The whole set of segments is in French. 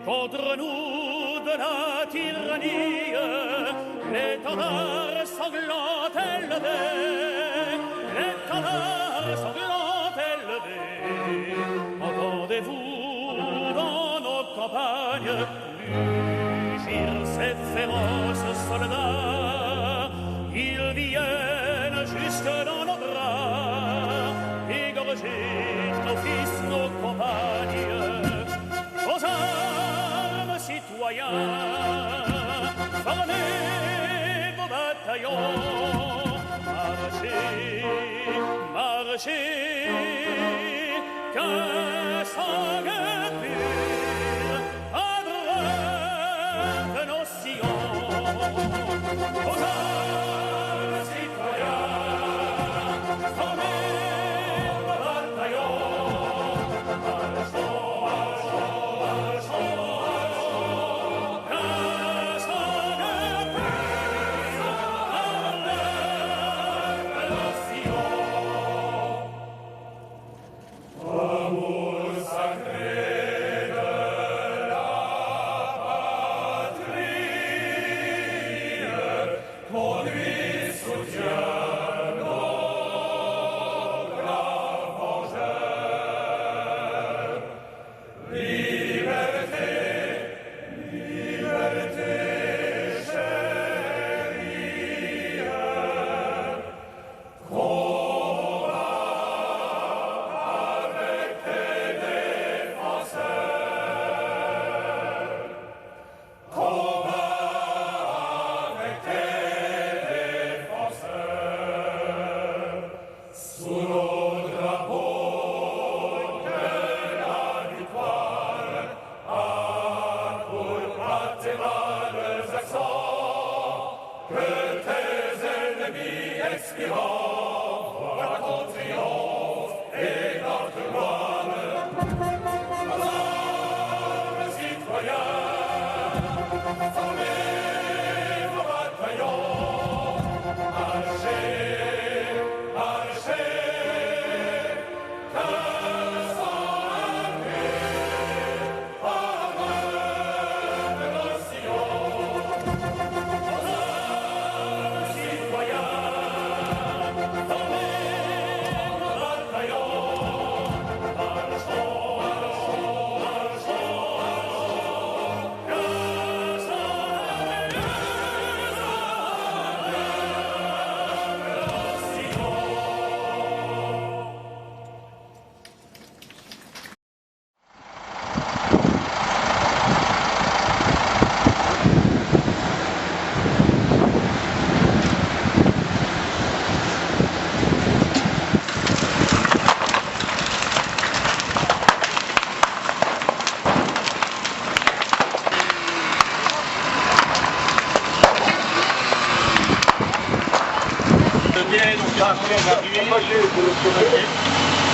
Contre nous de la tyrannie, l'étendard sanglant élevé, l'étendard sanglant élevé. Entendez-vous dans nos campagnes mugir ces féroces soldats? Ils viennent jusque dans nos bras, égorger nos fils, nos compagnes. Aux armes, citoyens, formez vos bataillons, marchez, marchez, qu'un sang pur abreuve nos sillons. Aux armes, citoyens, formez vos bataillons, marchons.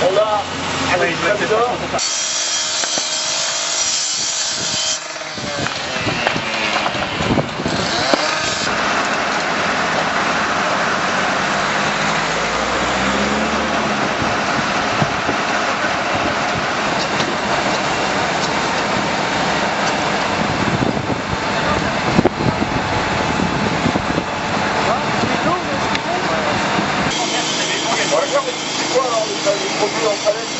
On a avec Trésor. C'est quoi alors le produit en palette?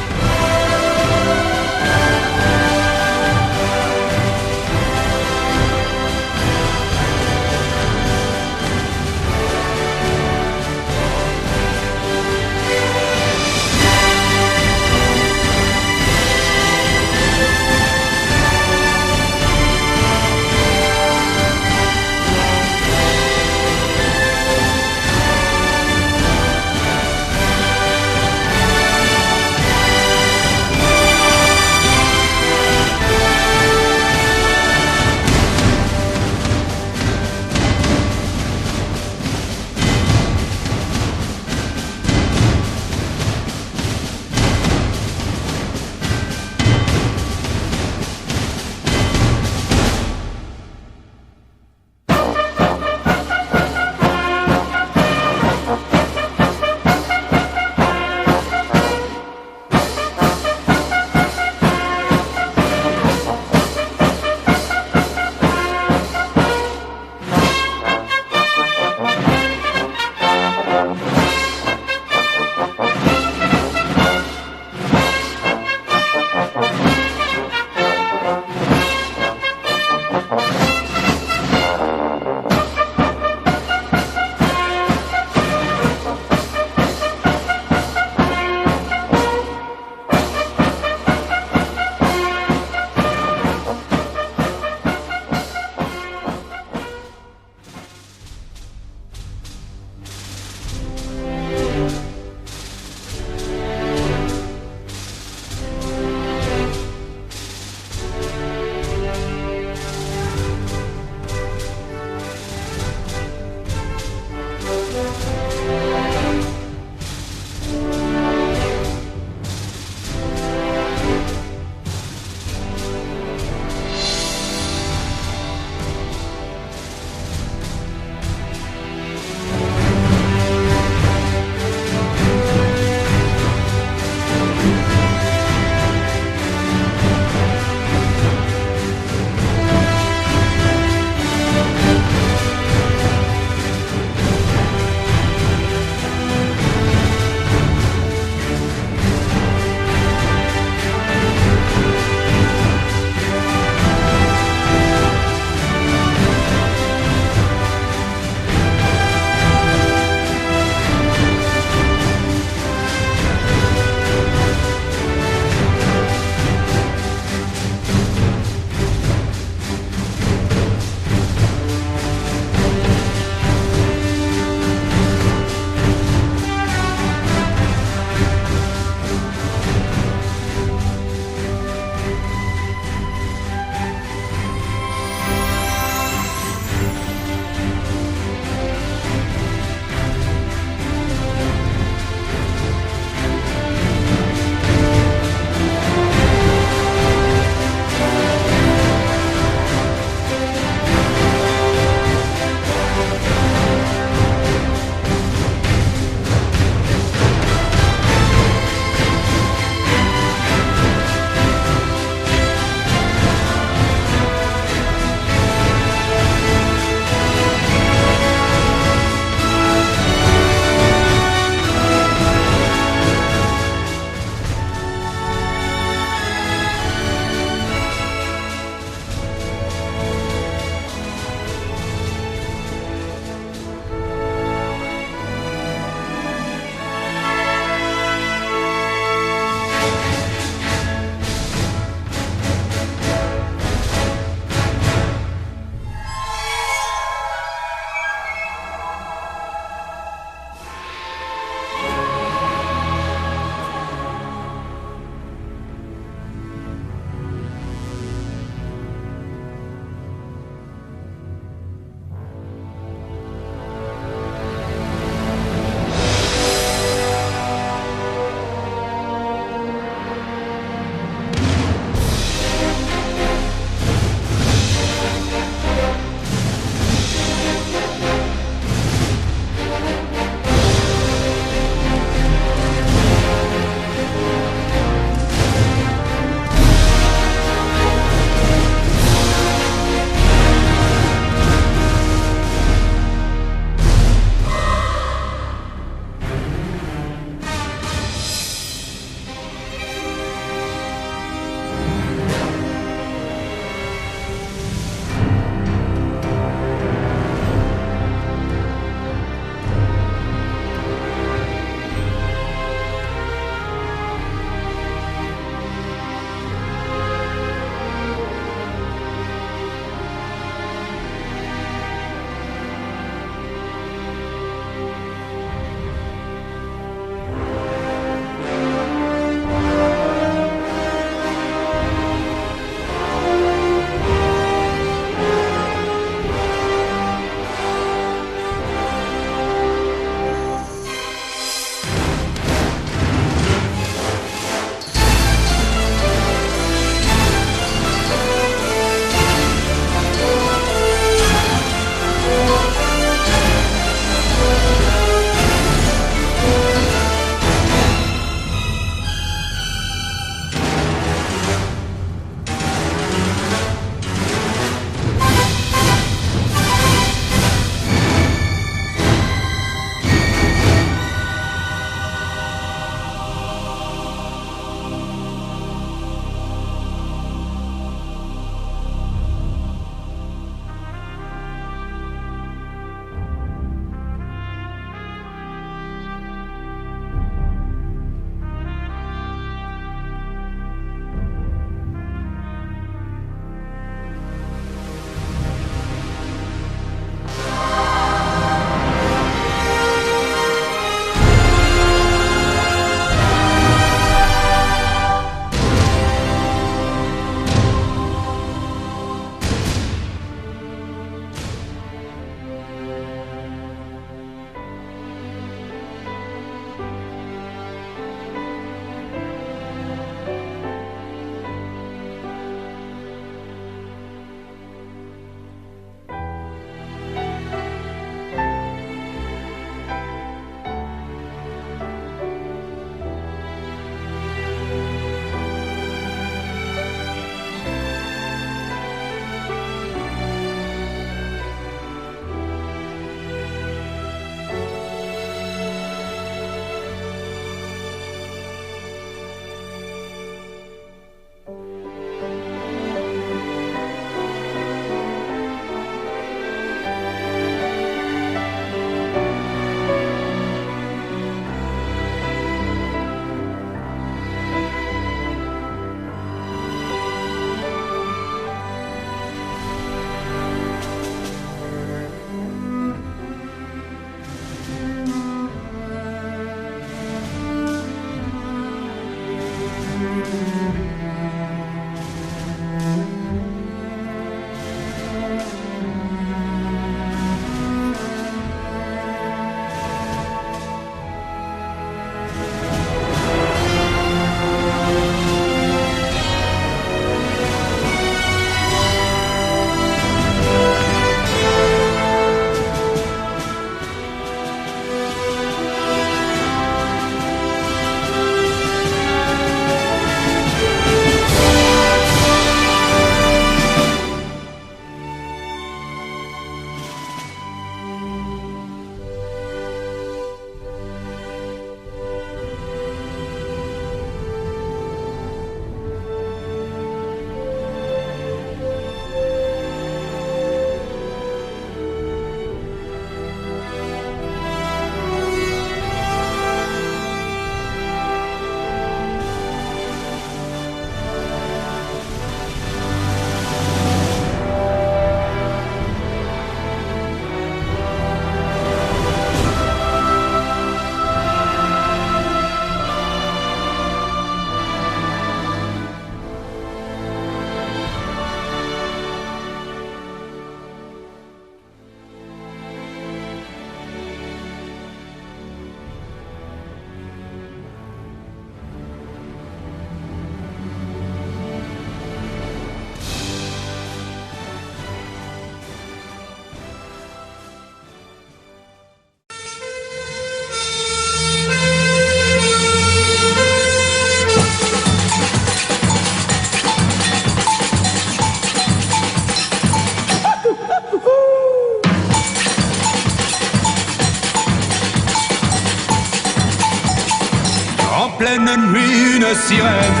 En pleine nuit, une sirène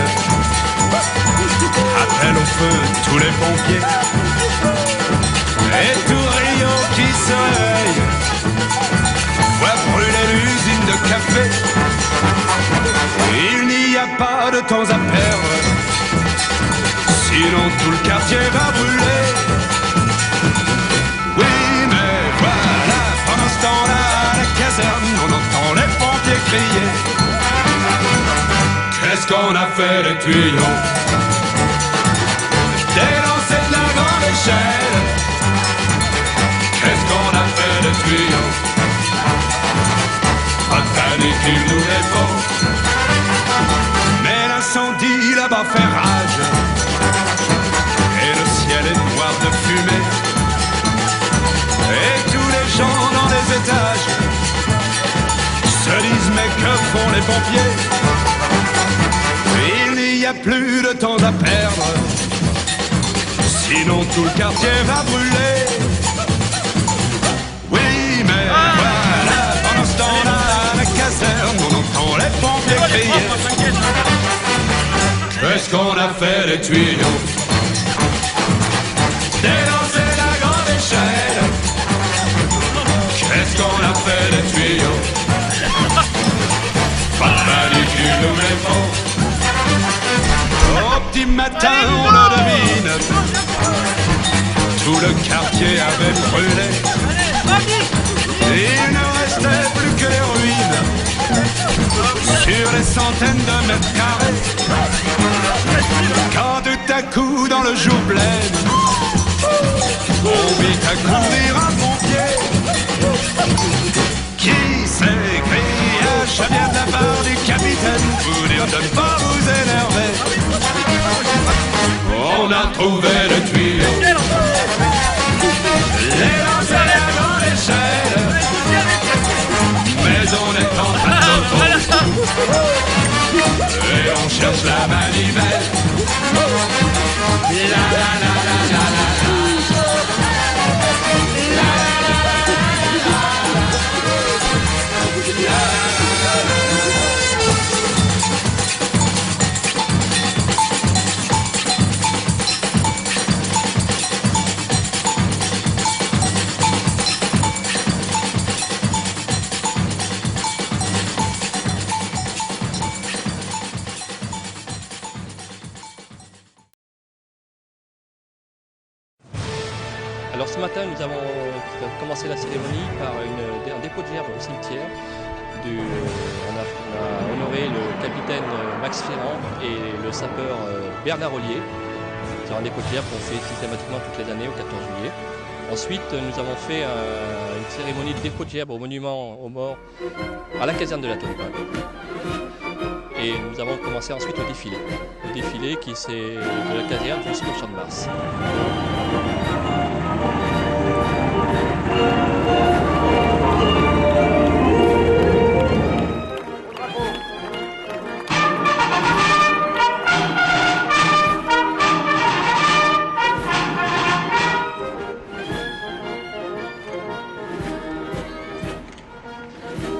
appelle au feu tous les pompiers. Et tout Rio qui se réveille voit brûler l'usine de café. Il n'y a pas de temps à perdre, sinon tout le quartier va brûler. Oui, mais voilà, pendant ce temps-là, à la caserne, on entend les pompiers crier. Qu'est-ce qu'on a fait des tuyaux? Délancé de la grande échelle. Qu'est-ce qu'on a fait des tuyaux? Pas de panique, il nous les faut. Mais l'incendie là-bas fait rage, et le ciel est noir de fumée. Et tous les gens dans les étages se disent mais que font les pompiers? Il n'y a plus de temps à perdre, sinon tout le quartier va brûler. Oui, mais voilà, pendant ce temps-là, à la caserne, on entend les pompiers crier. Qu'est-ce qu'on a fait des tuyaux? Délancer la grande échelle. Qu'est-ce qu'on a fait des tuyaux? Pas de panique, il nous les faut. Au petit matin, on le devine, tout le quartier avait brûlé. Il ne restait plus que les ruines sur des centaines de mètres carrés. Quand tout à coup, dans le jour plein, on vit à courir un pompier qui s'écria, je viens de la part du capitaine, vous dire de ne pas vous énerver. On a trouvé le tuyau, les lancer à la grande échelle, mais on est en train d'auto, et on cherche la manivelle. La la la la la la la. Alors ce matin, nous avons commencé la cérémonie par un dépôt de gerbe au cimetière. On a honoré le capitaine Max Ferrand et le sapeur Bernard Ollier. C'est un dépôt de gerbe qu'on fait systématiquement toutes les années au 14 juillet. Ensuite, nous avons fait une cérémonie de dépôt de gerbe au monument aux morts à la caserne de la Tolède. Et nous avons commencé ensuite au défilé. Le défilé qui c'est de la caserne jusqu'au Champ de Mars.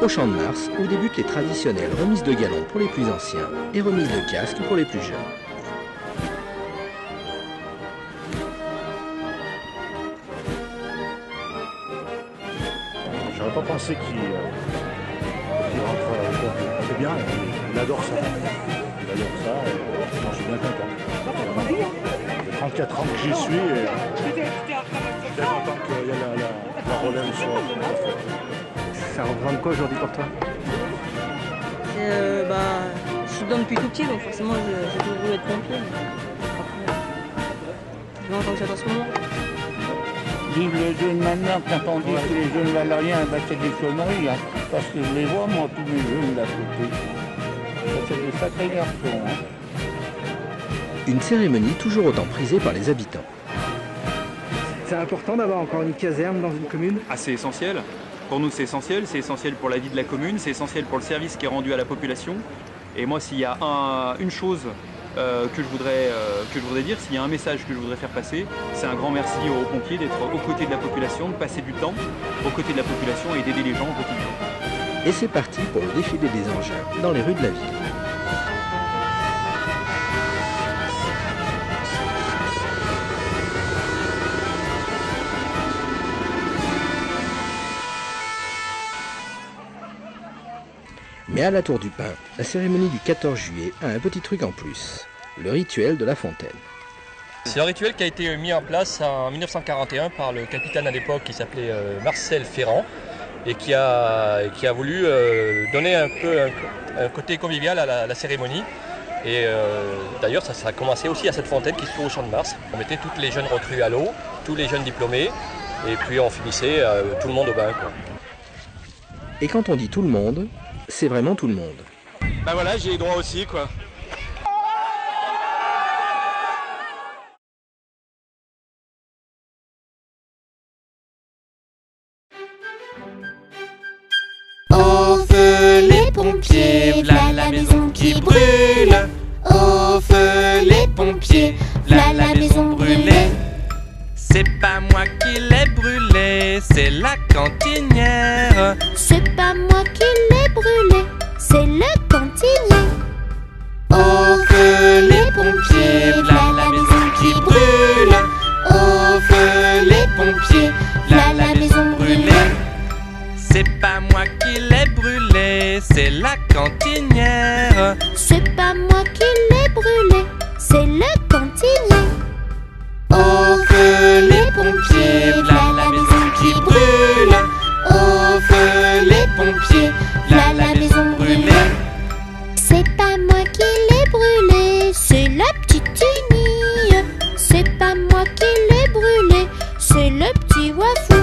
Au Champ de Mars, où débutent les traditionnelles remises de galons pour les plus anciens et remises de casques pour les plus jeunes. J'aurais pas pensé qu'il rentre au pompier. C'est bien, il adore ça. Il adore ça et moi, je suis bien content. Ça fait 34 ans que j'y suis et je suis bien content qu'il y ait la relève sur Ça représente quoi aujourd'hui pour toi? Je suis dedans depuis tout petit, donc forcément j'ai toujours voulu être pompier. Ça fait longtemps que j'attends ce moment. Vive les jeunes maintenant, quand on dit que les jeunes valent rien, c'est des conneries, hein, parce que je les vois, moi, tous les jeunes d'à côté. C'est des sacrés garçons. Hein. Une cérémonie toujours autant prisée par les habitants. C'est important d'avoir encore une caserne dans une commune? C'est essentiel. Pour nous, c'est essentiel pour la vie de la commune, c'est essentiel pour le service qui est rendu à la population. Et moi, s'il y a une chose que je voudrais dire, s'il y a un message que je voudrais faire passer, c'est un grand merci aux pompiers d'être aux côtés de la population, de passer du temps aux côtés de la population et d'aider les gens au quotidien. Et c'est parti pour le défilé des engins dans les rues de la ville. Mais à la Tour du Pin, la cérémonie du 14 juillet a un petit truc en plus, le rituel de la fontaine. C'est un rituel qui a été mis en place en 1941 par le capitaine à l'époque qui s'appelait Marcel Ferrand et qui a voulu donner un peu un côté convivial à la cérémonie. Et d'ailleurs ça a commencé aussi à cette fontaine qui se trouve au Champ de Mars. On mettait toutes les jeunes recrues à l'eau, tous les jeunes diplômés et puis on finissait tout le monde au bain, quoi. Et quand on dit tout le monde, c'est vraiment tout le monde. Bah voilà, j'ai les droits aussi, quoi. Au feu les pompiers, v'là la maison qui brûle. Au feu les pompiers, v'là la maison brûlée. C'est pas moi qui l'ai brûlé, c'est la cantinière. C'est pas moi qui l'ai brûlé, c'est le cantinier. Au feu les pompiers, v'là la maison qui brûle. Au feu les pompiers, v'là la maison brûlée. C'est pas moi qui l'ai brûlé, c'est la cantinière. C'est pas moi qui l'ai brûlé, c'est le cantinier. Au feu les pompiers, v'là la maison qui brûle. Au feu les pompiers, v'là la maison brûlée. C'est pas moi qui l'ai brûlé, c'est la petite Tini. C'est pas moi qui l'ai brûlé, c'est le petit Wafou.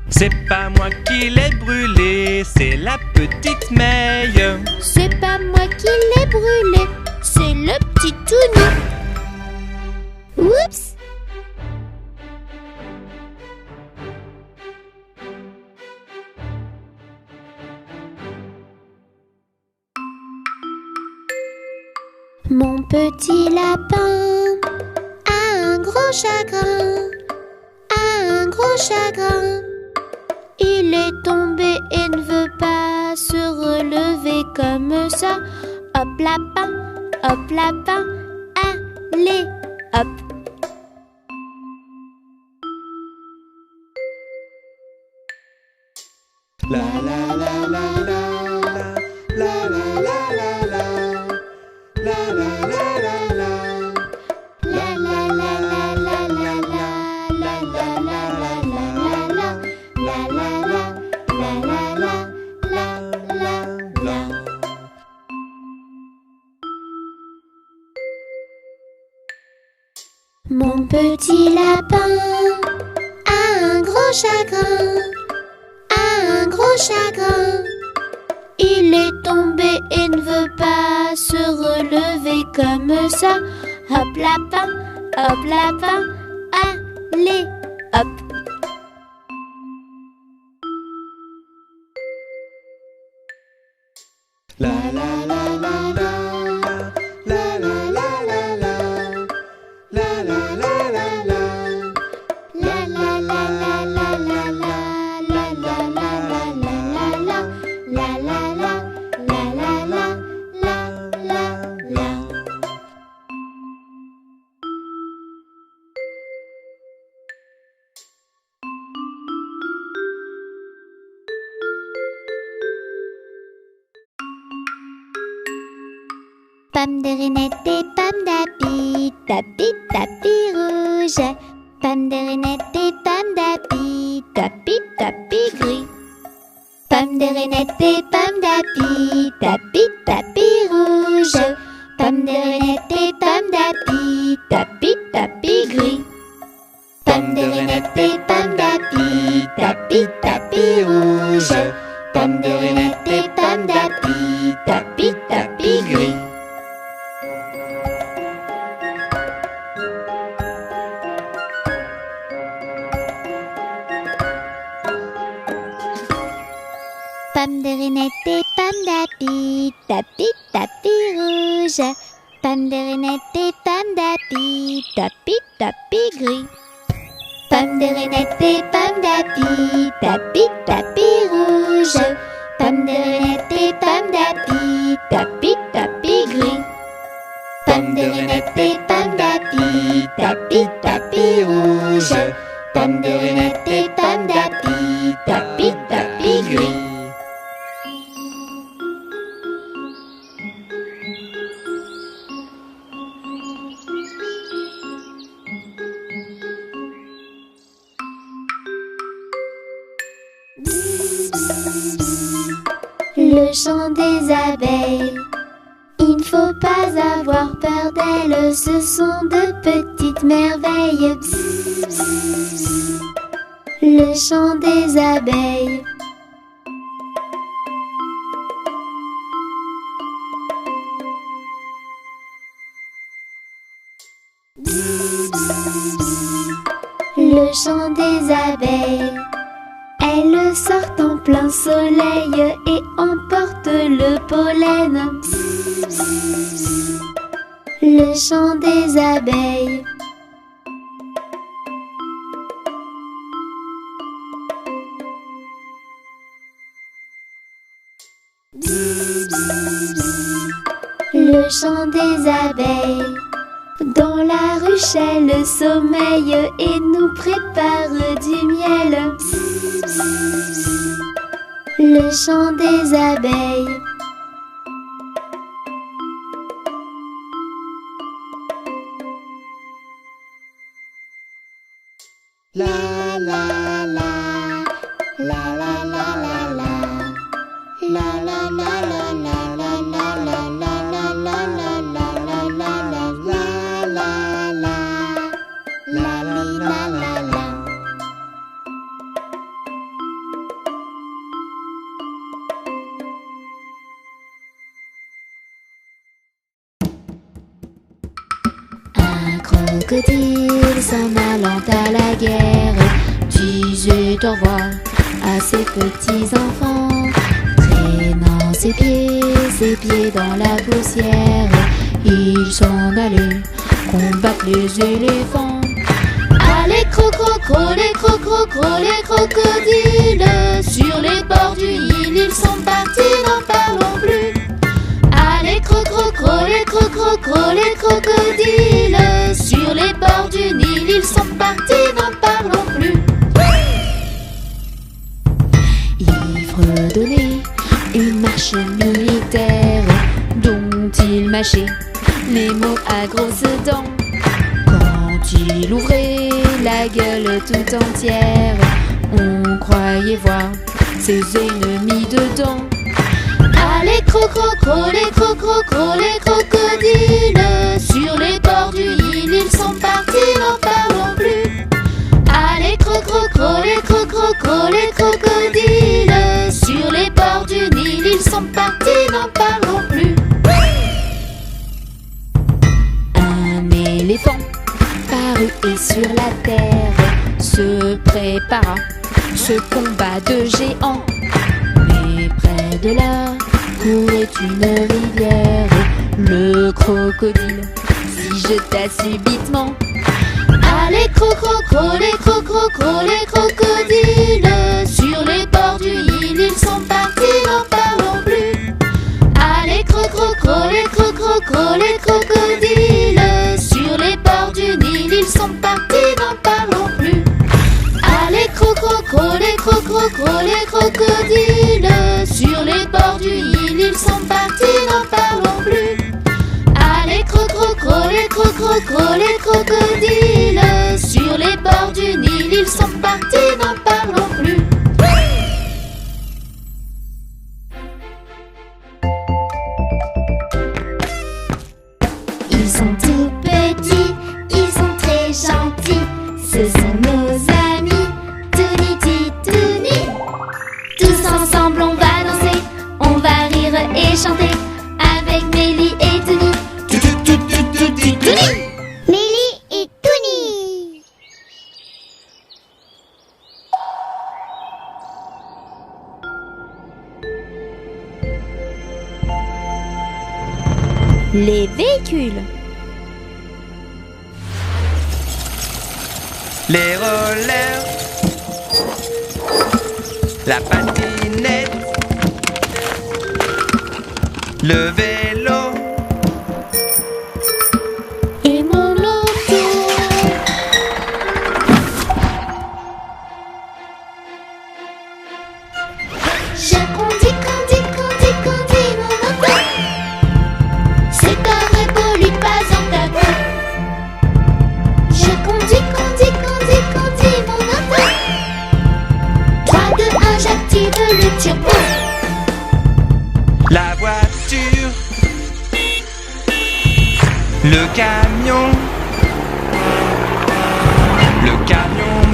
C'est pas moi qui l'ai brûlé, c'est la petite Meille. C'est pas moi qui l'ai brûlé, c'est le petit Touni. Oups! Mon petit lapin a un gros chagrin, a un gros chagrin. Il est tombé et ne veut pas se relever comme ça. Hop lapin, allez, hop. La la la la la la la la la la la la la la la la. La la la la la la la la la la la la la la la la la. Mon petit lapin a un gros chagrin, a un gros chagrin. Il est tombé et ne veut pas se relever comme ça. Hop lapin, allez, hop. La la la la la la la la la la la la la la la La la la la la la la la la la la la la la la. Pomme de Renette et pomme d'api, tapis rouge. Pomme de Renette et pomme d'api, tapis gris. Pomme de Renette et pomme d'api, tapis rouge. Pomme de Renette et pomme d'api, tapis gris. Pomme de Renette et pomme d'api, tapis rouge. Pomme de Renette et pomme d'api, tapis gris. Pomme de Renette et pomme d'api, tapis rouge. Pomme de Renette et pomme d'api, tapis gris. Pomme de Renette et pomme d'api, tapis rouge. Pommes de Renette et pommes d'api, tapi tapi gris. Pommes de Renette et pommes d'api, tapi tapi rouge. Pommes de Renette et pommes d'api, tapi tapi gris. Le chant des abeilles. Il ne faut pas avoir peur d'elles, ce sont de petites merveilles. Bzz, bzz. Le chant des abeilles. Bzz, bzz. Le chant des abeilles. Elles sortent en plein soleil et emportent le pollen. Bzz, bzz. Le chant des abeilles. Bzz, bzz, bzz. Le chant des abeilles. Dans la ruche, elles sommeillent et nous préparent du miel. Bzz, bzz, bzz. Le chant des abeilles. La la la, la la la la la, la la la la la la la la la la la la la la la la la la. Un crocodile s'en allant à la guerre disait au revoir à ses petits enfants, traînant ses pieds dans la poussière. Il s'en allait combattre les éléphants. Allez crocro, les crocro, les crocodiles, sur les bords du Nil ils sont partis, n'en parlons plus. Allez crocro, les crocodiles, sur les bords du Nil ils sont partis, n'en parlons plus. Il fredonnait une marche militaire dont il mâchait les mots à grosses dents. Quand il ouvrait la gueule tout entière, on croyait voir ses ennemis dedans. Allez crocro, les crocodiles, sur les bords du Nil ils sont partis, n'en parlons plus. Allez crocro, les crocodiles, sur les bords du Nil ils sont partis, n'en parlons plus. Un éléphant parut et sur la terre se prépara ce combat de géants. Mais près de là courait une rivière. Le crocodile s'y jeta subitement. Allez crocro, les crocodiles, sur les bords du Nil ils sont partis, n'en parlons plus. Allez crocro, les crocodiles, sur les bords du Nil ils sont partis, n'en parlons plus. Allez crocro, les crocodiles, sur les bords du Nil ils sont partis, n'en parlons plus. Allez crocro, les crocodiles, sur les bords du Nil ils sont partis, n'en parlons plus. Ils sont tout petits, ils sont très gentils, ce sont nos amis, Touni Titouni. Tous ensemble on va danser, on va rire et chanter, avec Mélie et Touni. Mélie et Touni. Les véhicules. Les rollers, la patinette, le vélo et mon auto. Je conduis mon auto. C'est un révolu pas en tabou. Je conduis mon auto. 3, 2, 1, j'active le turbo. la voiture, le camion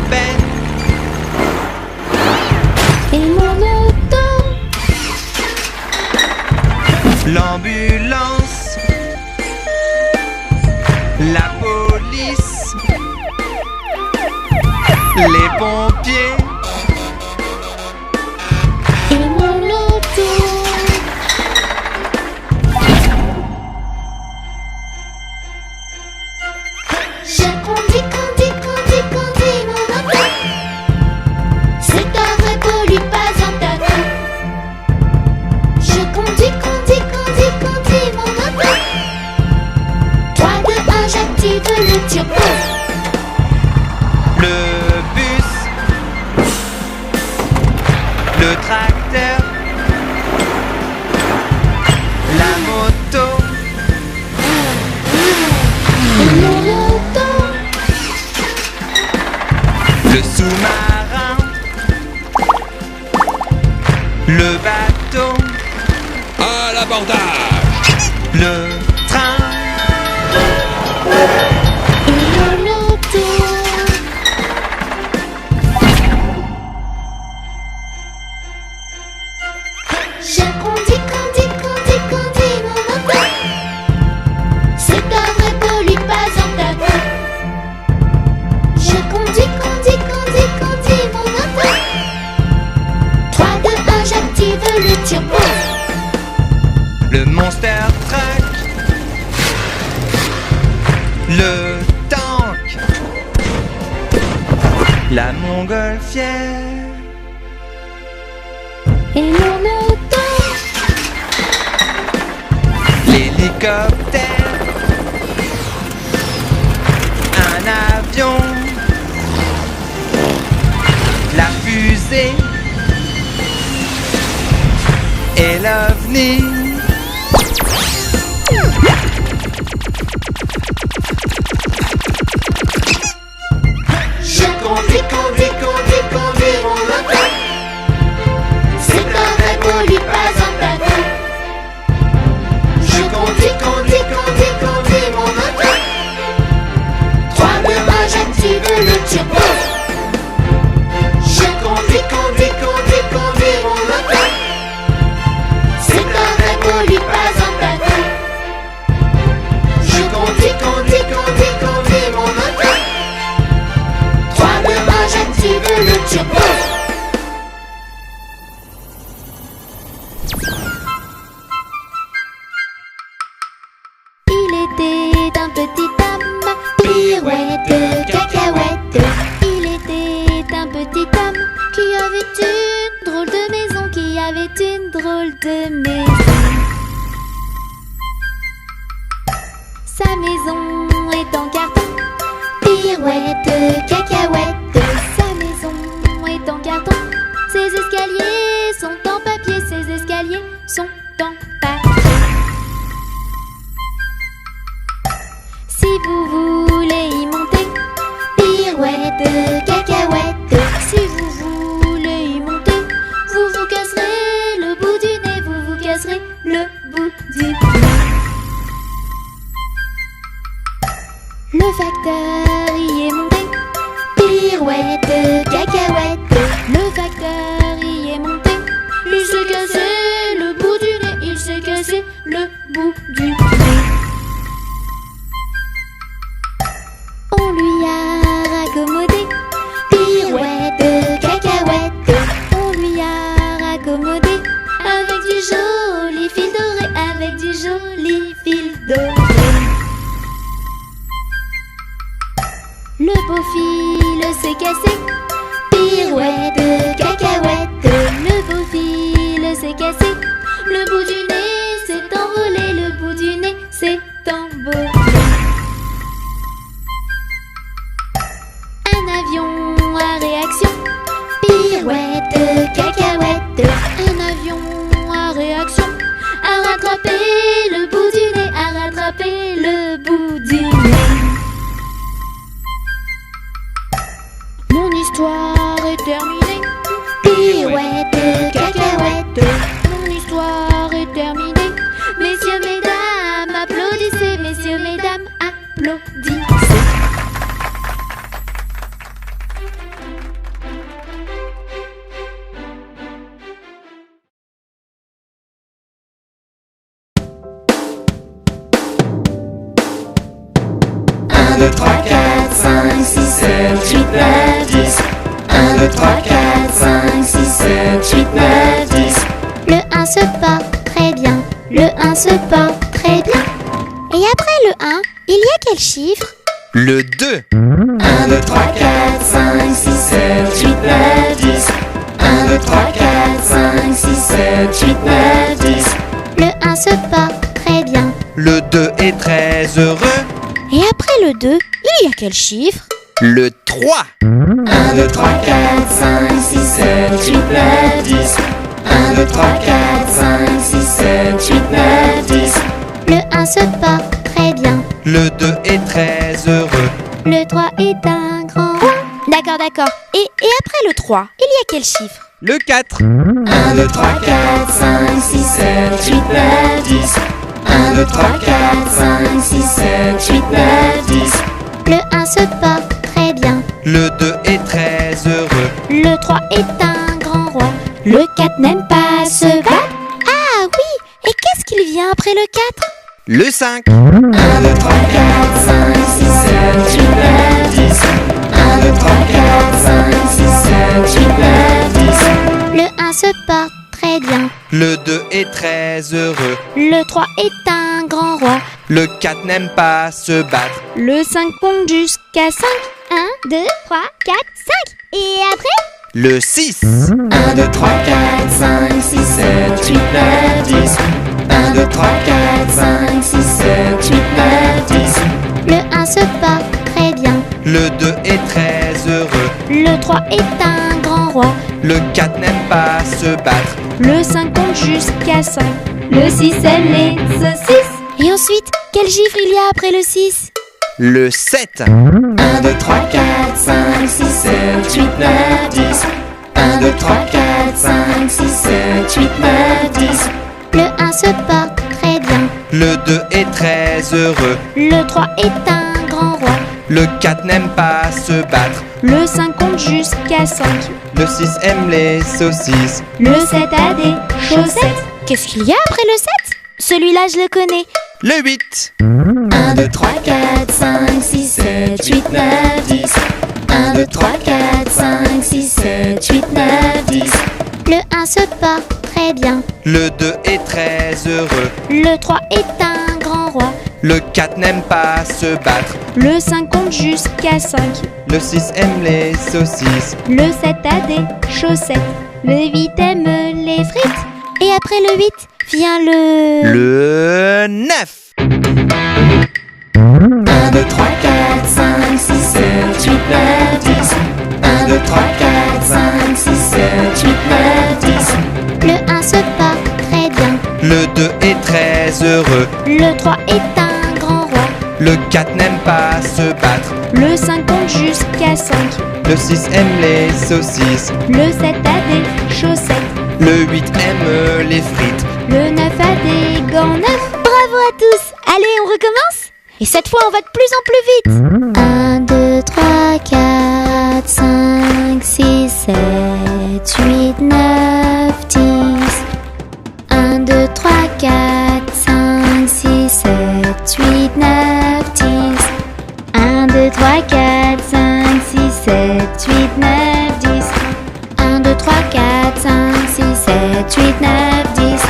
benne Et mon auto. l'ambulance, la police, les pompiers, Et mon auto. Je conduis mon auto. C'est un révolu pas en tabou. Je conduis mon auto. 3, 2, 1, j'active le turbo. le bus, le tracteur, la moto, Et mon auto. le sous-marin, le bateau, À l'abordage. le train, Et mon auto. Je conduis mon auto. C'est un révolu pas en tabou. Je conduis mon auto. 3, 2, 1, j'active le turbo. le monster truck, le tank, la montgolfière, Et mon auto. l'hélicoptère, un avion, la fusée et l'OVNI. Je conduis mon auto. C'est un révolu pas en tabou. Je conduis mon auto. 3, 2, 1, j'active le turbo. Je conduis mon auto. C'est un révolu pas en tabou. Je conduis mon auto. 3, 2, 1, j'active le turbo. Il était un petit homme, pirouette, cacahuète. Il était un petit homme qui avait une drôle de maison, Sa maison est en carton, pirouette, cacahuète. Sa maison est en carton, ses escaliers sont en papier, ses escaliers sont en papier. Si vous voulez y monter, pirouette, cacahuète. Si vous voulez y monter, vous vous casserez le bout du nez, vous vous casserez le bout du nez. Le facteur y est monté, pirouette, cacahuète. Le facteur y est monté, il s'est cassé le bout du nez, il s'est cassé le bout du nez. On lui a raccommodé, pirouette, cacahuète. On lui a raccommodé avec du joli fil doré, avec du joli fil doré. Le beau fil s'est cassé, pirouette, cacahuète. Le beau fil s'est cassé, le bout du nez s'est rattraper le bout du nez, à rattraper le bout du nez. Mon histoire est terminée. Pirouette, cacahuète. Mon histoire est terminée. Messieurs, mesdames, applaudissez. Messieurs, mesdames, applaudissez. Un, 2, 3, 4, 5, 6, 7, 8, 9, 10. 1, 2, 3, 4, 5, 6, 7, 8, 9, 10. Le 1 se porte très bien. Le 1 se porte très bien. Et après le 1, il y a quel chiffre? Le 2. 1, 2, 3, 4, 5, 6, 7, 8, 9, 10. 1, 2, 3, 4, 5, 6, 7, 8, 9, 10. Le 1 se porte très bien. Le 2 est très heureux. Et après le 2, il y a quel chiffre? Le 3. 1, 2, 3, 4, 5, 6, 7, 8, 9, 10. 1, 2, 3, 4, 5, 6, 7, 8, 9, 10. Le 1 se porte très bien. Le 2 est très heureux. Le 3 est un grand roi. D'accord, d'accord. Et après le 3, il y a quel chiffre? Le 4. 1, 2, 3, 4, 5, 6, 7, 8, 9, 10. 1, 2, 3, 4, 5, 6, 7, 8, 9, 10. Le 1 se porte très bien. Le 2 est très heureux. Le 3 est un grand roi. Le 4 n'aime pas se battre. Ah oui. Et qu'est-ce qu'il vient après le 4? Le 5. 1, 2, 3, 4, 5, 6, 7, 8, 9, 10. 1, 2, 3, 4, 5, 6, 7, 8, 9, 10. Le 1 se porte très bien. Le 2 est très heureux. Le 3 est un grand roi. Le 4 n'aime pas se battre. Le 5 compte jusqu'à 5. 1, 2, 3, 4, 5. Et après? Le 6. 1, 2, 3, 4, 5, 6, 7, 8, 9, 10. 1, 2, 3, 4, 5, 6, 7, 8, 9, 10. Le 1 se porte très bien. Le 2 est très heureux. Le 3 est un grand roi. Le 4 n'aime pas se battre. Le 5 compte jusqu'à 5. Le 6 aime les saucisses. Et ensuite, quel chiffre il y a après le 6? Le 7. 1, 2, 3, 4, 5, 6, 7, 8, 9, 10. 1, 2, 3, 4, 5, 6, 7, 8, 9, 10. Le 1 se porte très bien. Le 2 est très heureux. Le 3 est un grand roi. Le 4 n'aime pas se battre. Le 5 compte jusqu'à 5. Le 6 aime les saucisses. Le 7 a des chaussettes. Qu'est-ce qu'il y a après le 7? Celui-là, je le connais. Le 8. 1, 2, 3, 4, 5, 6, 7, 8, 9, 10. 1, 2, 3, 4, 5, 6, 7, 8, 9, 10. Le 1 se porte très bien. Le 2 est très heureux. Le 3 est un grand roi. Le 4 n'aime pas se battre. Le 5 compte jusqu'à 5. Le 6 aime les saucisses. Le 7 a des chaussettes. Le 8 aime les frites. Et après le 8 vient Le 9. 1, 2, 3, 4, 5, 6, 7, 8, 9, 10. 1, 2, 3, 4, 5, 6, 7, 8, 9, 10. Le 1 se porte très bien. Le 2 est très heureux. Le 3 est un grand roi. Le 4 n'aime pas se battre. Le 5 compte jusqu'à 5. Le 6 aime les saucisses. Le 7 a des chaussettes. Le 8 aime les frites. Le 9 a des gants neufs. Bravo à tous. Allez, on recommence. Et cette fois, on va de plus en plus vite. 1, 2, 3, 4, 5, 6, 7, 8, 9, 10. 1, 2, 3, 4, 5, 6, 7, 8, 9, 10. 1, 2, 3, 4, 5, 6, 7, 8, 9, 10. 1, 2, 3, 4, 5, 6, 7, 8, 9, 10. 1, 2, 3, 4, 5, 6, 7, 8, 9, 10.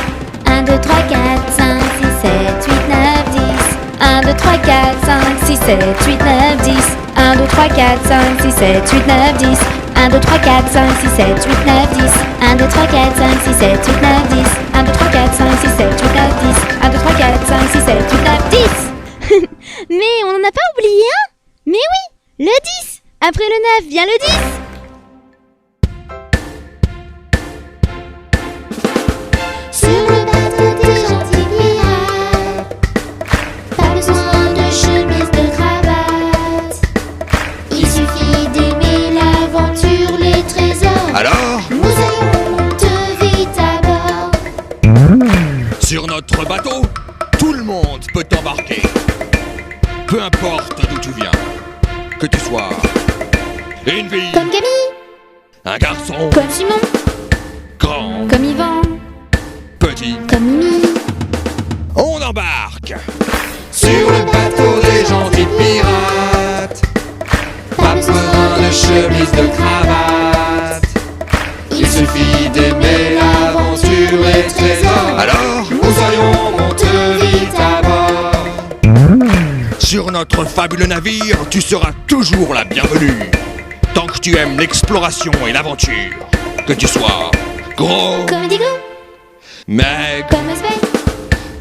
1, 2, 3, 4, 5, 6, 7, 8, 9, 10. 1, 2, 3, 4, 5, 6, 7, 8, 9, 10. 1, 2, 3, 4, 5, 6, 7, 8, 9, 10. 1, 2, 3, 4, 5, 6, 7, 8, 9, 10. 1, 2, 3, 4, 5, 6, 7, 8, 9, 10. 1, 2, 3, 4, 5, 6, 7, 8, 9, 10. Mais on n'en a pas oublié un? Mais oui, le 10. Après le 9 vient le 10. Sur le bateau des gentils Sur notre bateau, tout le monde peut embarquer. Peu importe d'où tu viens, que tu sois une fille, Comme Camille, un garçon, comme Simon, grand, comme Yvan, petit, comme Mimi. on embarque. Sur le bateau des gentils pirates, pas besoin de chemise, de cravate. Il suffit d'aimer l'aventure et le trésor. Alors, nous serions monter vite à bord. sur notre fabuleux navire, tu seras toujours la bienvenue. Tant que tu aimes l'exploration et l'aventure, que tu sois gros, Comme Digo, maigre, comme Sven,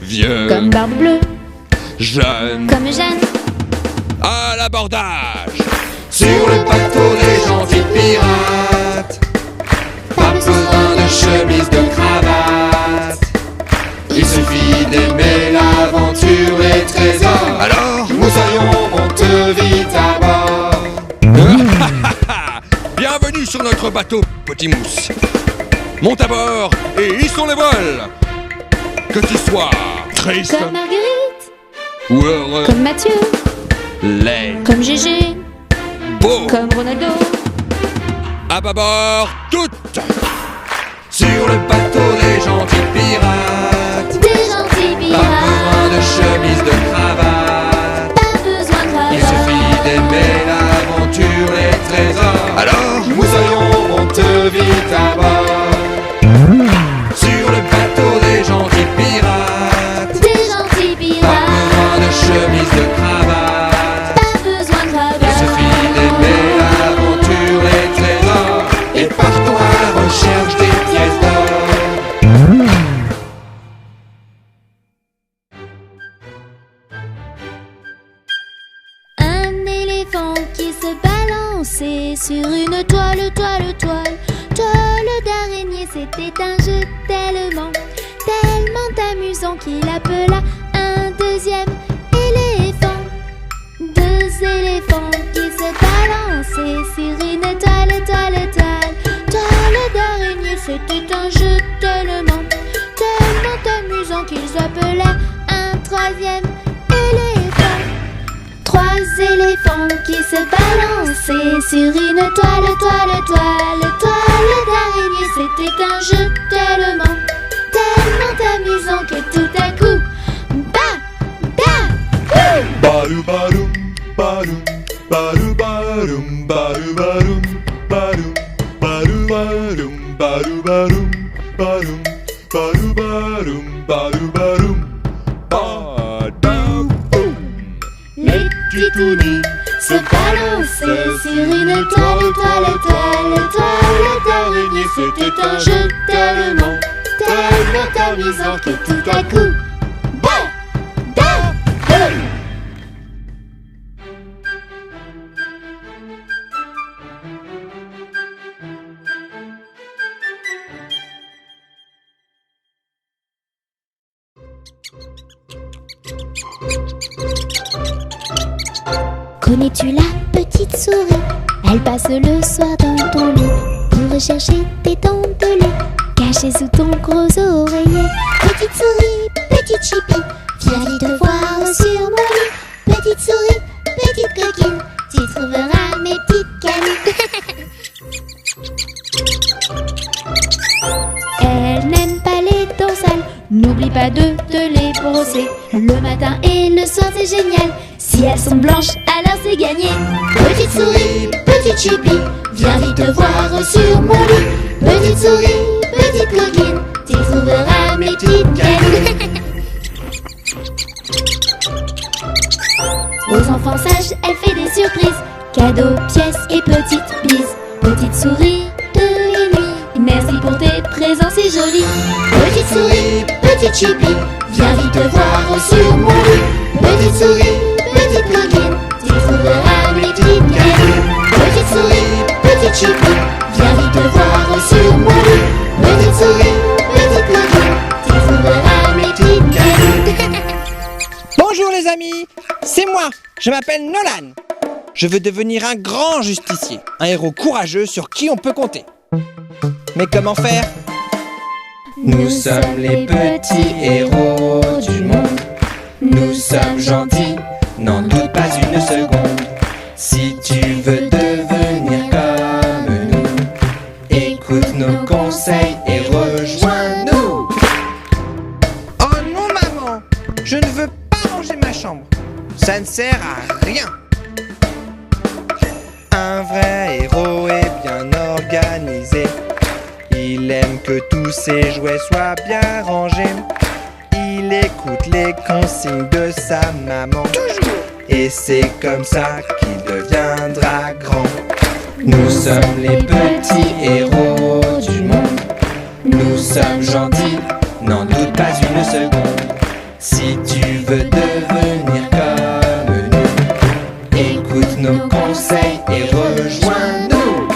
vieux, comme Barbe Bleue, jeune, comme Jeanne. à l'abordage. Sur le bateau des gentils pirates, pas besoin de chemise, de cravate. Il suffit d'aimer l'aventure et le trésor. Alors, nous serions monter vite à bord. bienvenue sur notre bateau, petit mousse. Monte à bord et hissons les voiles. Que tu sois triste Comme Marguerite, ou heureux, comme Mathieu, laid, comme Gégé, beau, comme Ronaldo. à bâbord, toutes. Sur le bateau des gentils pirates, Des gentils pas pirates, besoin de chemise, de cravate. pas besoin de Il cravate. suffit d'aimer l'aventure et le trésor. Alors, nous serions monter vite à bord. Sur le bateau des gentils pirates, Des gentils pas pirates, besoin de chemise, de cravate. pas besoin de cravate. Il suffit d'aimer l'aventure et le trésor. Et partons à la recherche des pièces d'or. Un éléphant qui se balançait sur une toile d'araignée. C'était un jeu tellement amusant qu'il appela un deuxième éléphant. Deux éléphants qui se balançaient sur une toile d'araignée. C'était un jeu tellement amusant qu'ils appelaient un troisième éléphant. Trois éléphants qui se balançaient sur une toile d'araignée. C'était un jeu tellement amusant que tout à coup, Baru barum, barum, baru barum, baru barum, barum, baru barum, baru barum, barum, baru barum, baru barum, badou. les titounets se balançaient sur une toile d'araignée. C'était un jeu tellement amusant que tout à coup, connais-tu la petite souris? Elle passe le soir dans ton lit pour rechercher tes dents de lait cachées sous ton gros oreiller. Petite souris, petite chipie, viens vite te voir sur mon lit. Petite souris, petite coquine, tu trouveras mes petites canines. Elle n'aime pas les dents sales, n'oublie pas de te les brosser le matin et le soir, c'est génial. Si elles sont blanches, alors c'est gagné. Petite souris, petite chipie, viens vite te voir sur mon lit. Petite souris, petite coquine, tu trouveras mes petites canines. Aux enfants sages, elle fait des surprises, cadeaux, pièces et petites bises. Petite souris de nuit, merci pour tes présents, c'est joli. Petite souris, petite chipie, viens vite te voir sur mon lit. Petite souris, petite coquine, tu trouveras mes petites canines. Petite souris, petite chipie, viens vite te voir sur mon lit. Petite souris, petite coquine, tu trouveras mes petites canines. Bonjour les amis, c'est moi, je m'appelle Nolan. Je veux devenir un grand justicier, un héros courageux sur qui on peut compter. Mais comment faire? Nous sommes les petits héros du monde. Nous sommes gentils, n'en doute pas une seconde. Si tu veux devenir comme nous, écoute nos conseils et rejoins-nous. Oh non maman, je ne veux pas ranger ma chambre. Ça ne sert à rien. Un vrai héros est bien organisé. Il aime que tous ses jouets soient bien rangés. Il écoute les consignes de sa maman. Toujours. Et c'est comme ça qu'il deviendra grand. Nous sommes les petits héros du monde. Nous sommes gentils, n'en doute pas une seconde. Si tu veux devenir comme nous, écoute nos conseils et rejoins-nous.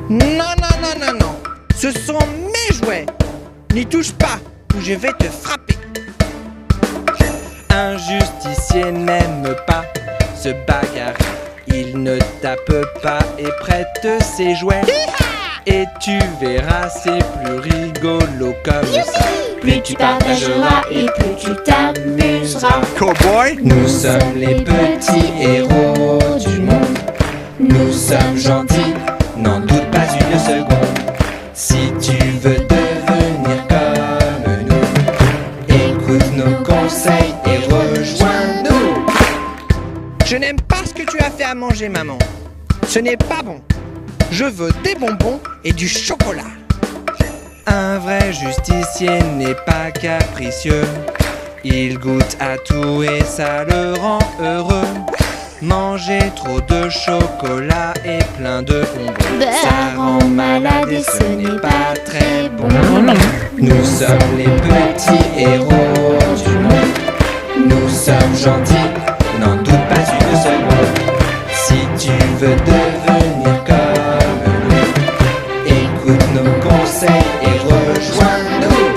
Non, non, non, non, non. Ce sont mes jouets. N'y touche pas ou je vais te frapper. Un justicier n'aime pas se bagarrer. Il ne tape pas et prête ses jouets. Et tu verras, c'est plus rigolo comme ça. Plus tu partageras et plus tu t'amuseras. Cowboy, nous sommes les petits héros du monde. Nous sommes gentils, n'en doute pas une seconde. Si tu veux devenir comme nous, écoute nos conseils et rejoins-nous. Je n'aime pas ce que tu as fait à manger, maman. Ce n'est pas bon. Je veux des bonbons et du chocolat. Un vrai justicier n'est pas capricieux. Il goûte à tout et ça le rend heureux. Manger trop de chocolat et plein de bonbons, ça rend malade et ce n'est pas très bon. Nous sommes les petits héros du monde. Nous sommes gentils, n'en doute pas une seconde. Si tu veux devenir comme nous, écoute nos conseils et rejoins-nous.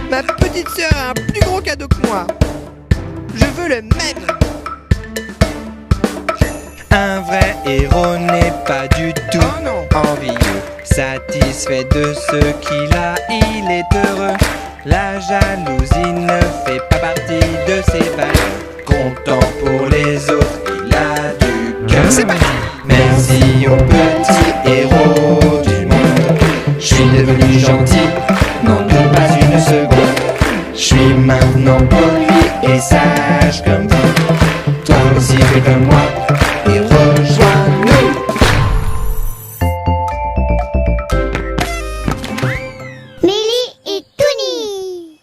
Ma petite sœur a un plus gros cadeau que moi. Je veux le même. Un vrai héros n'est pas du tout envieux. Satisfait de ce qu'il a, il est heureux. La jalousie ne fait pas partie de ses valeurs. Content pour les autres, il a du cœur. C'est parti. Merci aux petits héros du monde. Je suis devenu gentil, n'en doute pas une seconde. Je suis maintenant poli et sage comme vous. Toi aussi fais comme moi et rejoins-nous. Mélie et Touni.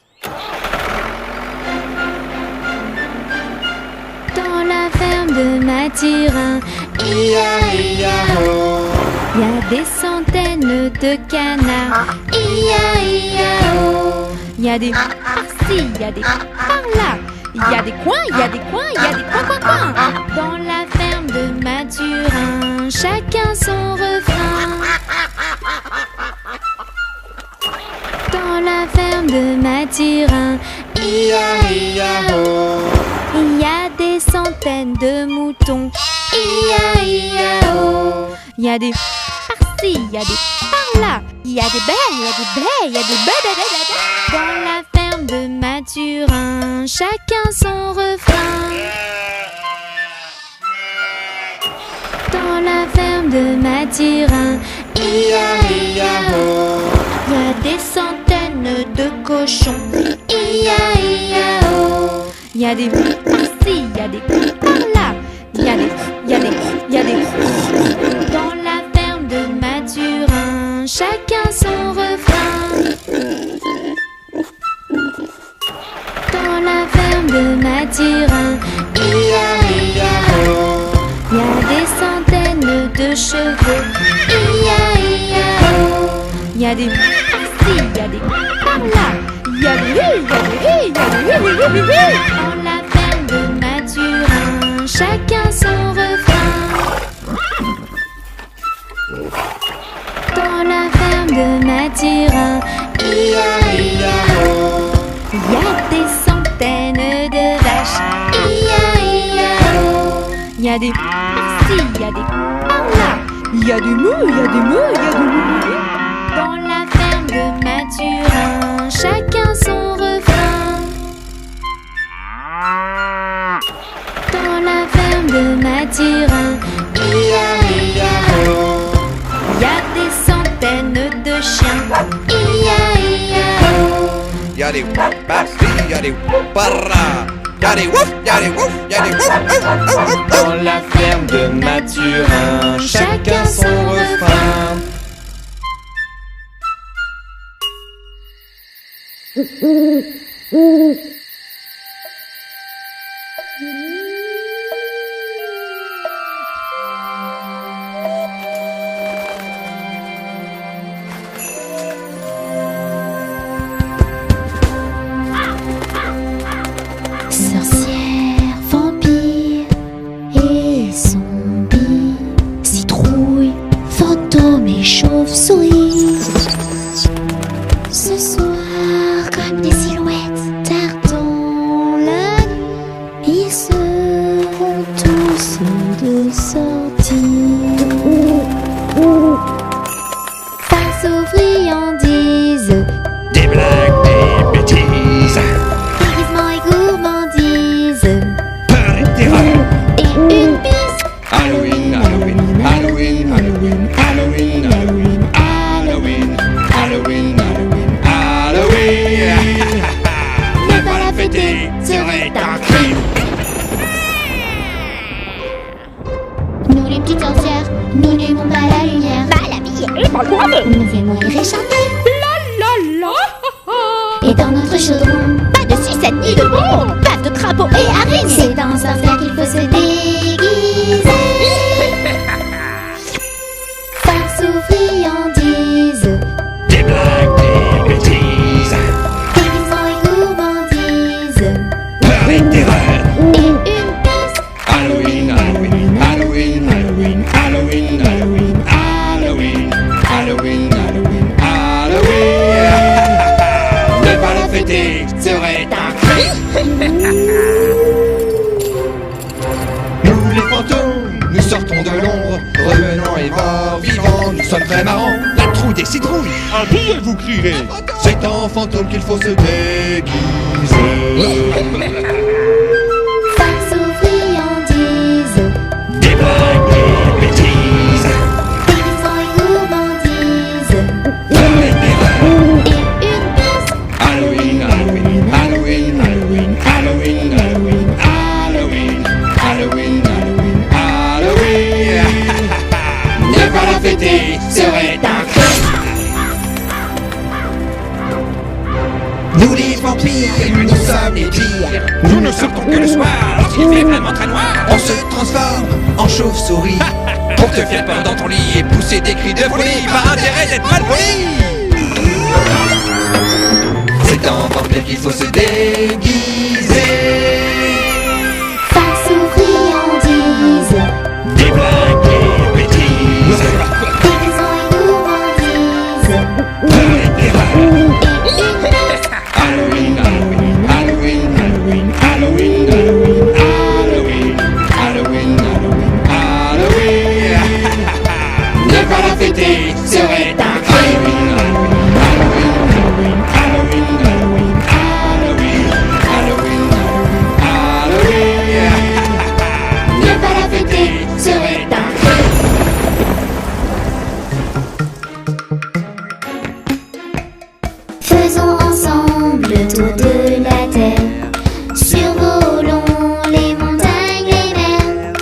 Dans la ferme de Mathurin, ia-ia-o, y a des centaines de canards, ia-ia-o. Y a des par-ci, y a des par-là, y a des coins, y a des coins, y a des coins. Dans la ferme de Mathurin, chacun son refrain. Dans la ferme de Mathurin, ia-ia-o, il y a des centaines de moutons, ia-ia-o. Il y a des par-ci, il y a des par-là, il y a des baies, il y a des baies, il y a des baies. Dans la ferme de Mathurin, chacun son refrain. Dans la ferme de Mathurin, ia-ia-o, il y a des centaines de cochons, ia-ia-o. Il y a des par-ci, il y a des par-là, il y a des. Dans la ferme de Mathurin, chacun son refrain. Dans la ferme de Mathurin, ia-ia-o, il y a des centaines de chevaux, ia-ia-o. Il y a des par-ci, il y a des par-là, il y a des Dans la ferme de Mathurin, chacun son refrain. Dans la ferme de Mathurin, ia-ia-o, il y a des centaines de vaches, ia-ia-o. Il y a des par-ci, il y a des par-là, il y a du mou, il y a du mou, il y a du mou. Dans la ferme de y'a des par-ci, y'a des par-là. Y'a des wouf, y'a des wouf, y'a des wouf. Dans la ferme de Mathurin, chacun son refrain. Sorcière, vampire et zombie, citrouille, fantôme et chauve-souris. Ce soir, comme des silhouettes tardant la nuit, ils seront tous de sortie. Face aux friandises, Des blagues, des bêtises, déguisement et gourmandise, peur et terreur. et une piste. Halloween, Halloween, Halloween, Halloween, Halloween, Halloween, Halloween, Halloween, Halloween, Halloween. Ne pas la fêter serait un crime. Nous les petites sorcières, nous n'aimons pas la lumière. Pas la vie et pas le nous fait mourir et chanter. Et dans notre chaudron, pas de sucette ni de bombe, pas de crapaud et araignées. C'est dans sorcière qu'il faut se déguiser. Face aux friandises, Des blagues, des bêtises, déguisement et gourmandise, peur et terreur. et une piste. Halloween, Halloween, Halloween, Halloween, Halloween, Halloween, Halloween, Halloween, Halloween, Halloween. Ne pas la fêter serait un crime. Nous les fantômes, nous sortons de l'ombre, revenant et morts, vivants, nous sommes très marrants. La trouille des citrouilles, Habillez, vous crierez. c'est en fantôme qu'il faut se déguiser. Face aux friandises, Des blagues, des bêtises, déguisement et gourmandise, peur et terreur. et une piste. Halloween, Halloween, Halloween, Halloween, Halloween, Halloween, Halloween, Halloween, Halloween, Halloween. Ne pas la fêter serait un crime. Nous les vampires, nous sommes les pires. Nous ne sortons que le soir, lorsqu'il fait vraiment très noir. On se transforme en chauve-souris pour te faire peur dans ton lit et pousser des cris de folie par intérêt d'être mal poli. C'est en vampire qu'il faut se déguiser. Face aux friandises, Des blagues, des bêtises, déguisement et gourmandise, peur et terreur. et une piste. Halloween, Halloween, Halloween, Halloween, Halloween, Halloween, Halloween, Halloween, Halloween, Halloween. Ne pas la fêter serait un crime. Halloween, Halloween, Halloween, Halloween, Halloween, Halloween, Halloween. Ne pas la fêter serait un crime. Faisons ensemble le tour de la terre, survolons les montagnes, les mers,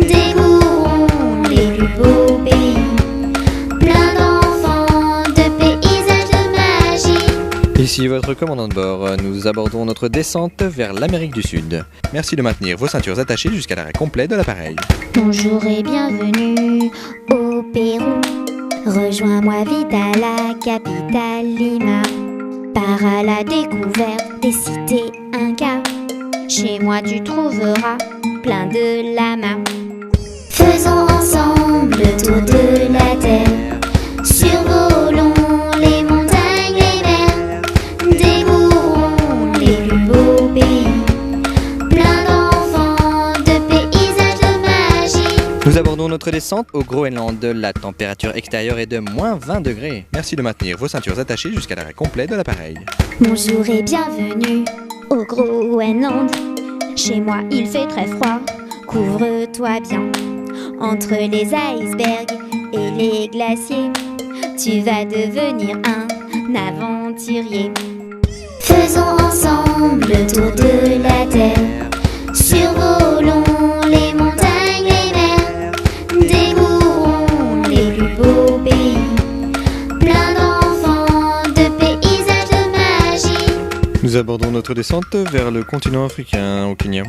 découvrons les plus beaux pays, plein d'enfants, de paysages, de magie. Ici votre commandant de bord, nous abordons notre descente vers l'Amérique du Sud. Merci de maintenir vos ceintures attachées jusqu'à l'arrêt complet de l'appareil. Bonjour et bienvenue au Pérou. Rejoins-moi vite à la capitale Lima. Pars à la découverte des cités Incas. Chez moi tu trouveras plein de lamas. Faisons ensemble le tour de la terre. Survolons les montagnes, les mers. Découvrons les plus beaux pays. Plein d'enfants, de paysages, de magie. Nous abordons notre descente au Groenland. La température extérieure est de moins 20 degrés. Merci de maintenir vos ceintures attachées jusqu'à l'arrêt complet de l'appareil. Bonjour et bienvenue au Groenland. Chez moi il fait très froid, couvre-toi bien. Entre les icebergs et les glaciers, tu vas devenir un aventurier. Faisons le tour de la terre. Survolons les montagnes, les mers, découvrons les plus beaux pays. Plein d'enfants, de paysages, de magie. Nous abordons notre descente vers le continent africain, au Kenya.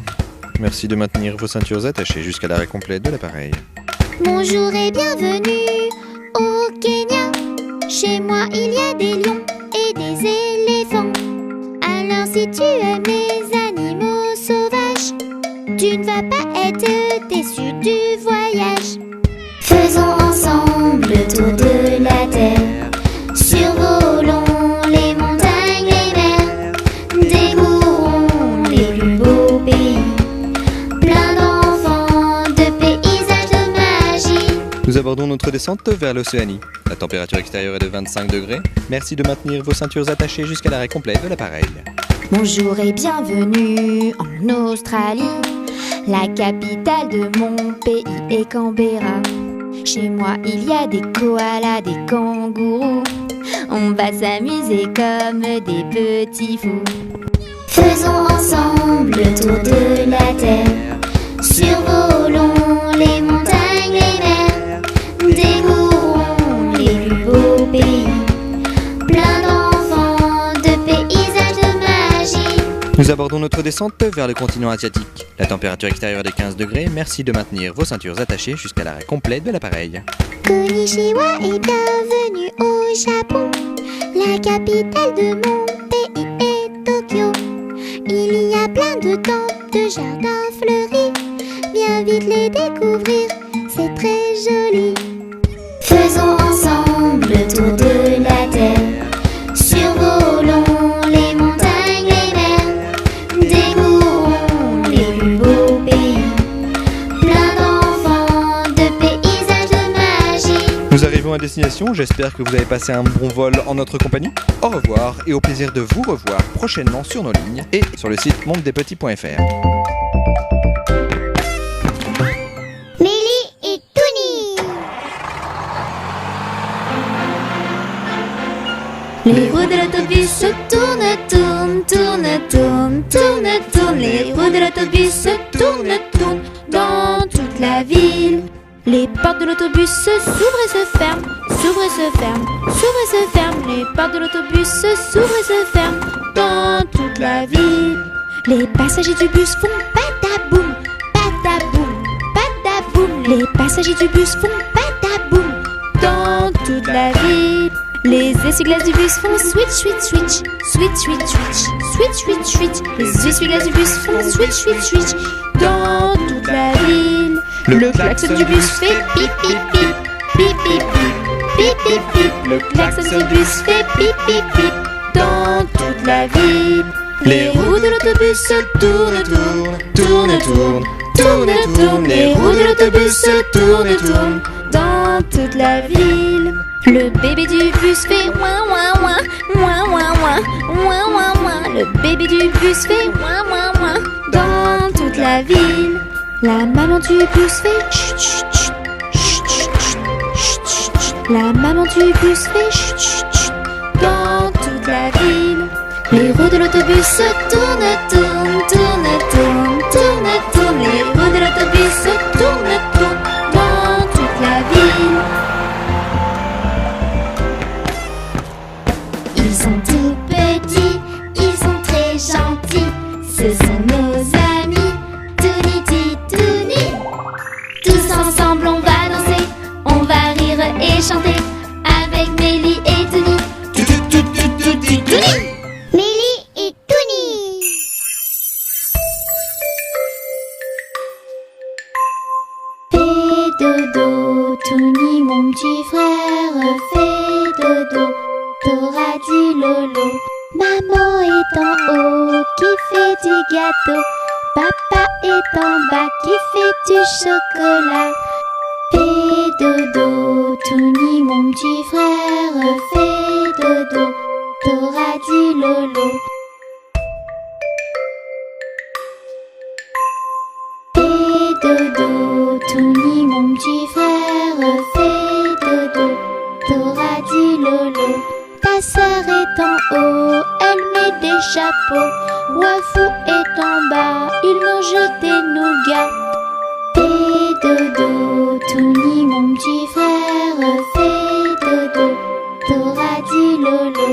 Merci de maintenir vos ceintures attachées jusqu'à l'arrêt complet de l'appareil. Bonjour et bienvenue au Kenya. Chez moi il y a des lions et des éléphants. Alors si tu aimes les animaux sauvages, tu ne vas pas être déçu du voyage. Faisons ensemble le tour de la terre. Survolons les montagnes, les mers, découvrons les plus beaux pays. Plein d'enfants, de paysages, de magie. Nous abordons notre descente vers l'Océanie. La température extérieure est de 25 degrés. Merci de maintenir vos ceintures attachées jusqu'à l'arrêt complet de l'appareil. Bonjour et bienvenue en Australie. La capitale de mon pays est Canberra. Chez moi il y a des koalas, des kangourous. On va s'amuser comme des petits fous. Faisons ensemble le tour de la terre. Survolons les montagnes, les mers, découvrons les plus beaux pays. Plein d'enfants, de paysages, de magie. Nous abordons notre descente vers le continent asiatique. La température extérieure est de 15 degrés. Merci de maintenir vos ceintures attachées jusqu'à l'arrêt complet de l'appareil. Konnichiwa et bienvenue au Japon. La capitale de mon pays est Tokyo. Il y a plein de temples, de jardins fleuris. Viens vite les découvrir, c'est très joli. Faisons ensemble le tour de la terre. Survolons les montagnes, les mers, découvrons les plus beaux pays. Plein d'enfants, de paysages, de magie. Nous arrivons à destination, j'espère que vous avez passé un bon vol en notre compagnie. Au revoir et au plaisir de vous revoir prochainement sur nos lignes et sur le site mondedespetits.fr. Mélie et Touni. Les roues de l'autobus se tournent, tournent, tournent, tournent, tournent, tournent. Les roues de l'autobus se tournent, tournent dans toute la ville. Les portes de l'autobus s'ouvrent et se ferment, s'ouvrent et se ferment, s'ouvrent et se ferment. Les portes de l'autobus s'ouvrent et se ferment dans toute la ville. Les passagers du bus font pataboum, pataboum, pataboum. Les passagers du bus font pataboum dans toute la ville. Les essuie-glaces du bus font switch, switch, switch, switch, switch, switch, switch, switch, switch. Les essuie-glaces du bus font switch, switch, switch dans toute la ville. Le klaxon du bus fait pip, pip, pip, pip, pip, pip, pip, pip, pip. Le klaxon du bus fait pip, pip, pip dans toute la ville. Les roues de l'autobus se tournent, tournent, tournent, tournent, tournent, tournent. Les roues de l'autobus se tournent, tournent dans toute la ville. Le bébé du bus fait ouin ouin ouin, ouin ouin ouin, ouin ouin ouin. Le bébé du bus fait ouin ouin ouin dans toute la ville. La maman du bus fait chut chut chut, chut chut chut chut chut. La maman du bus fait chut chut chut dans toute la ville. Les roues de l'autobus se tournent, tournent, tournent, tournent, tournent, tournent. Les roues de l'autobus se tournent, tournent dans toute la ville. Ils sont tout petits, ils sont très gentils. Ce sont nos amis, Touni, Titouni. Tous ensemble on va danser, on va rire et chanter avec Mélie et Touni. Mélie et Touni. Fais dodo, Touni mon petit frère, fais dodo. T'auras du lolo. Maman est en haut qui fait du gâteau. Papa est en bas qui fait du chocolat. Fais dodo, Touni mon petit frère, fais dodo. T'auras du lolo. Fais dodo, Touni mon petit frère, fais dodo. T'auras du lolo. Ta sœur est en haut, elle met des chapeaux. Wafou est en bas, il mange des nougats. Fais dodo, Touni mon petit frère, fais dodo, t'auras dit lolo.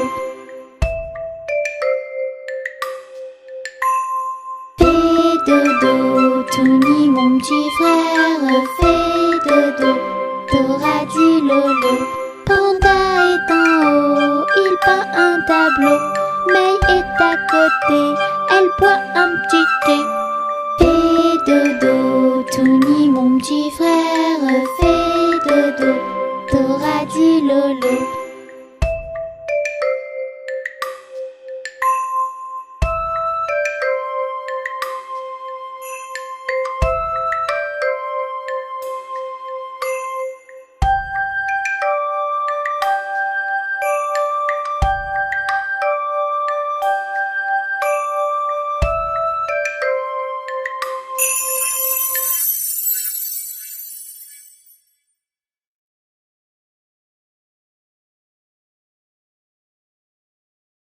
Fais dodo, Touni mon petit frère, fais dodo, t'auras dit lolo. Panda est en haut, il peint un tableau. May est à côté, elle boit un petit thé. Fais dodo, Touni mon petit frère, fais dodo, t'auras dit lolo.